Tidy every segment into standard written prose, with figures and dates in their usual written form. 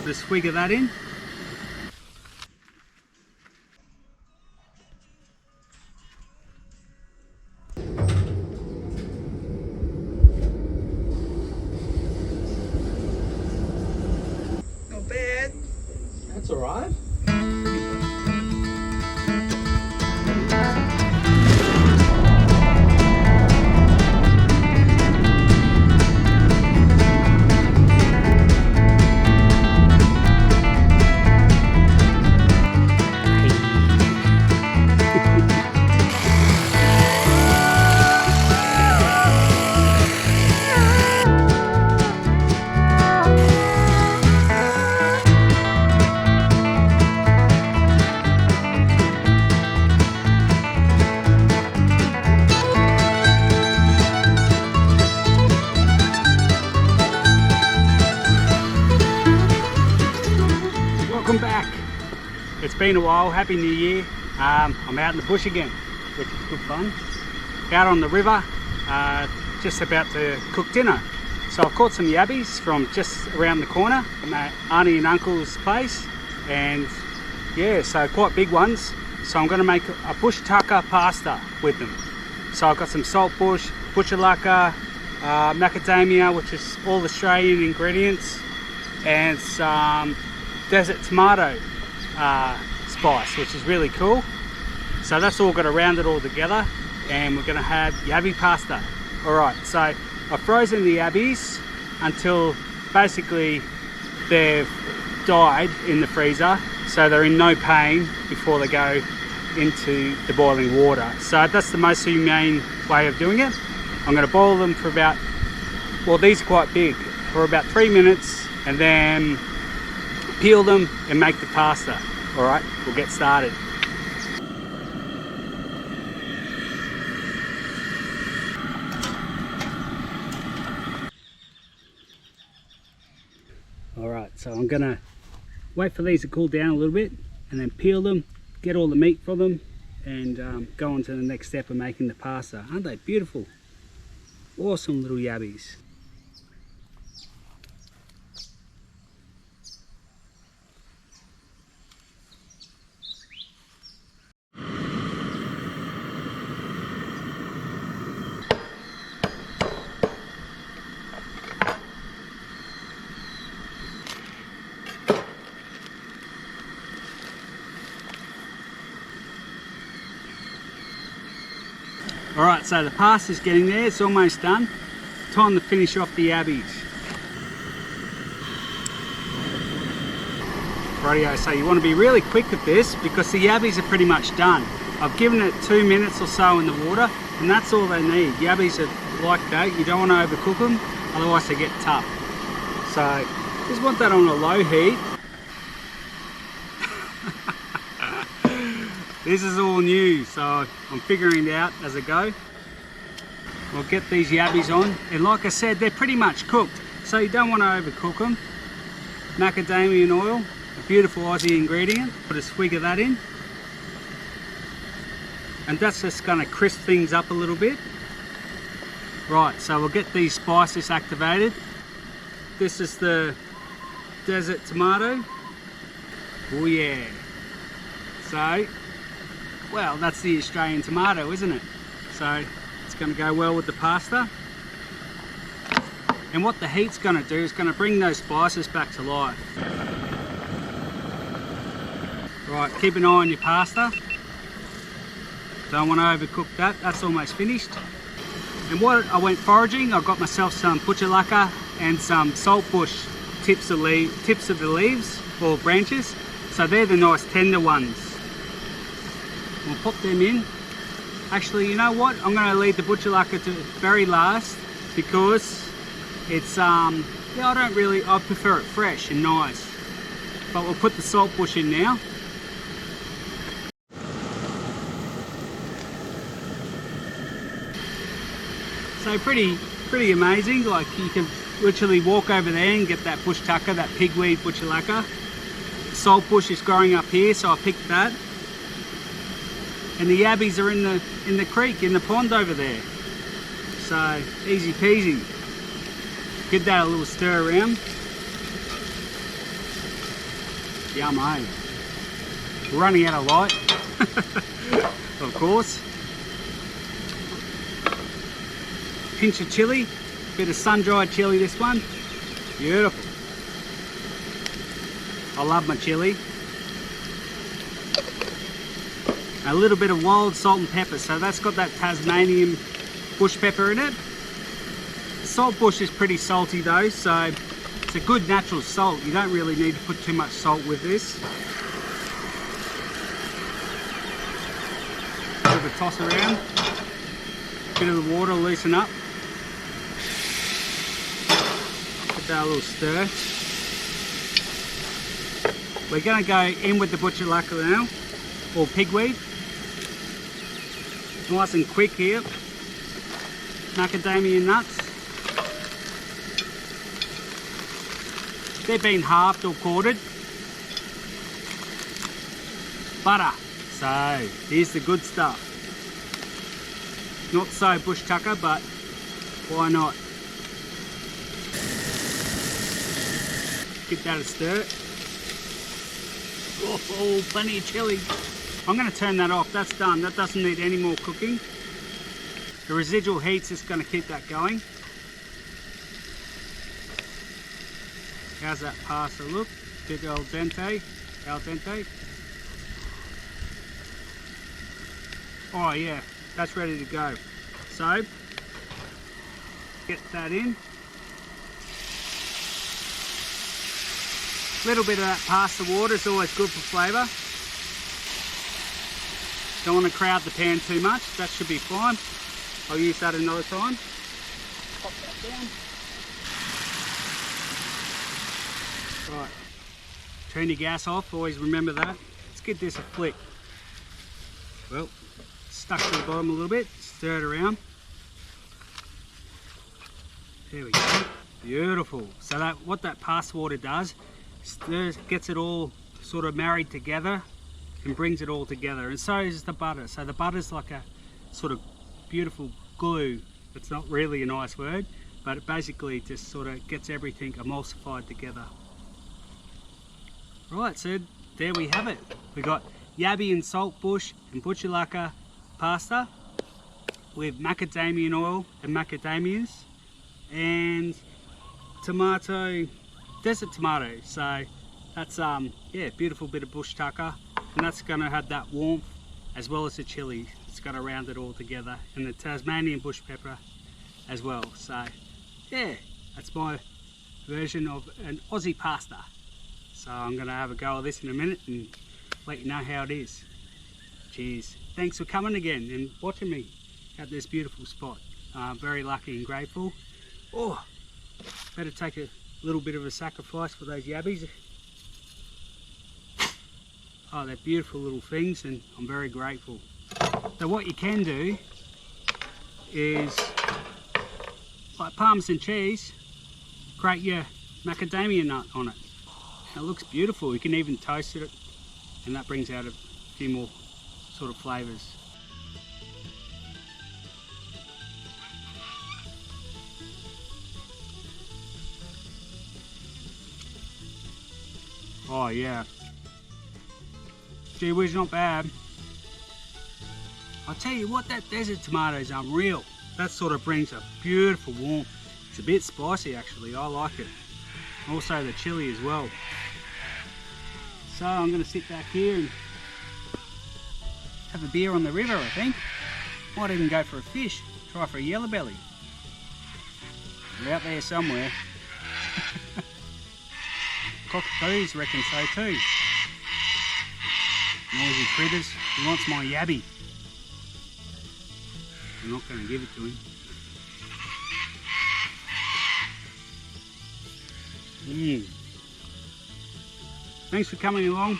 Put a swig of that in. Not bad. That's alright. Welcome back. It's been a while. Happy New Year. I'm out in the bush again, which is good fun. Out on the river, just about to cook dinner. So I've caught some yabbies from just around the corner from my auntie and uncle's place, and yeah, so quite big ones. So I'm going to make a bush tucker pasta with them. So I've got some saltbush, portulaca, macadamia, which is all Australian ingredients, and some desert tomato spice, which is really cool. So that's all got to round it all together, and we're going to have yabby pasta. Alright, so I've frozen the yabbies until basically they've died in the freezer, so they're in no pain before they go into the boiling water. So that's the most humane way of doing it. I'm going to boil them for about, well, these are quite big, for about 3 minutes, and then peel them and make the pasta. Alright, we'll get started. Alright, so I'm gonna wait for these to cool down a little bit and then peel them, get all the meat from them, and go on to the next step of making the pasta. Aren't they beautiful? Awesome little yabbies. Alright, so the pasta's getting there, it's almost done. Time to finish off the yabbies. Rightio, so you want to be really quick with this because the yabbies are pretty much done. I've given it 2 minutes or so in the water, and that's all they need. Yabbies are like that, you don't want to overcook them, otherwise they get tough. So just want that on a low heat. This is all new, so I'm figuring it out as I go. We'll get these yabbies on, and like I said, they're pretty much cooked, so you don't want to overcook them. Macadamia oil, a beautiful Aussie ingredient. Put a swig of that in, and that's just going to crisp things up a little bit. Right, so we'll get these spices activated. This is the desert tomato. Oh yeah. So, well, that's the Australian tomato, isn't it? So it's going to go well with the pasta. And what the heat's going to do is going to bring those spices back to life. Right, keep an eye on your pasta. Don't want to overcook that. That's almost finished. And what I went foraging, I got myself some portulaca and some saltbush tips of the leaves or branches. So they're the nice tender ones. We'll pop them in. Actually, you know what? I'm going to leave the portulaca to very last because it's yeah, I prefer it fresh and nice. But we'll put the saltbush in now. So pretty amazing. Like you can literally walk over there and get that bush tucker, that pigweed portulaca. Saltbush is growing up here, so I picked that. And the yabbies are in the creek, in the pond over there. So easy peasy. Give that a little stir around. Yummy. We're running out of light, of course. Pinch of chili, bit of sun-dried chili this one. Beautiful. I love my chili. A little bit of wild salt and pepper, so that's got that Tasmanian bush pepper in it. Salt bush is pretty salty though, so it's a good natural salt. You don't really need to put too much salt with this. Bit of a toss around. Bit of the water loosen up. Give that a little stir. We're going to go in with the portulaca now, or pigweed. Nice and quick here. Macadamia nuts. They've been halved or quartered. Butter. So here's the good stuff. Not so bush tucker, but why not? Give that a stir. Oh, plenty of chili. I'm going to turn that off. That's done. That doesn't need any more cooking. The residual heat's just going to keep that going. How's that pasta look? Bit al dente. Al dente. Oh yeah, that's ready to go. So, get that in. Little bit of that pasta water is always good for flavour. Don't want to crowd the pan too much. That should be fine. I'll use that another time. Pop that down. Right, turn your gas off, always remember that. Let's give this a flick. Well, stuck to the bottom a little bit, stir it around. There we go, beautiful. So that what that pasta water does, stirs, gets it all sort of married together and brings it all together. And so is the butter. So the butter's like a sort of beautiful glue. It's not really a nice word, but it basically just sort of gets everything emulsified together. Right, so there we have it. We got Yabbie and saltbush and portulaca pasta with macadamia oil and macadamias and tomato, desert tomato. So that's yeah, beautiful bit of bush tucker, and that's going to have that warmth as well as the chili. It's going to round it all together, and the Tasmanian bush pepper as well. So yeah, that's my version of an Aussie pasta. So I'm going to have a go of this in a minute and let you know how it is. Cheers. Thanks for coming again and watching me at this beautiful spot. Very lucky and grateful. Oh, better take a little bit of a sacrifice for those yabbies. Oh, they're beautiful little things and I'm very grateful. So what you can do is, like Parmesan cheese, grate your macadamia nut on it. It looks beautiful. You can even toast it and that brings out a few more sort of flavours. Oh yeah. Gee whiz, not bad. I'll tell you what, that desert tomato is unreal. That sort of brings a beautiful warmth. It's a bit spicy actually, I like it. Also the chili as well. So I'm going to sit back here and have a beer on the river, I think. Might even go for a fish, try for a yellow belly. They're out there somewhere. Cockatoos reckon so too. Noisy critters. He wants my Yabbie. I'm not going to give it to him. Thanks for coming along.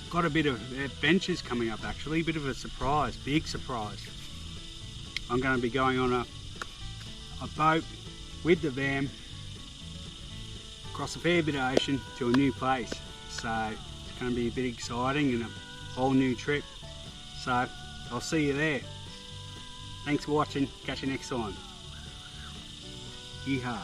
Got a bit of adventures coming up actually, a bit of a surprise, big surprise. I'm going to be going on a boat with the van across a fair bit of ocean to a new place. So it's going to be a bit exciting and a whole new trip. So I'll see you there. Thanks for watching, catch you next time. Yeehaw.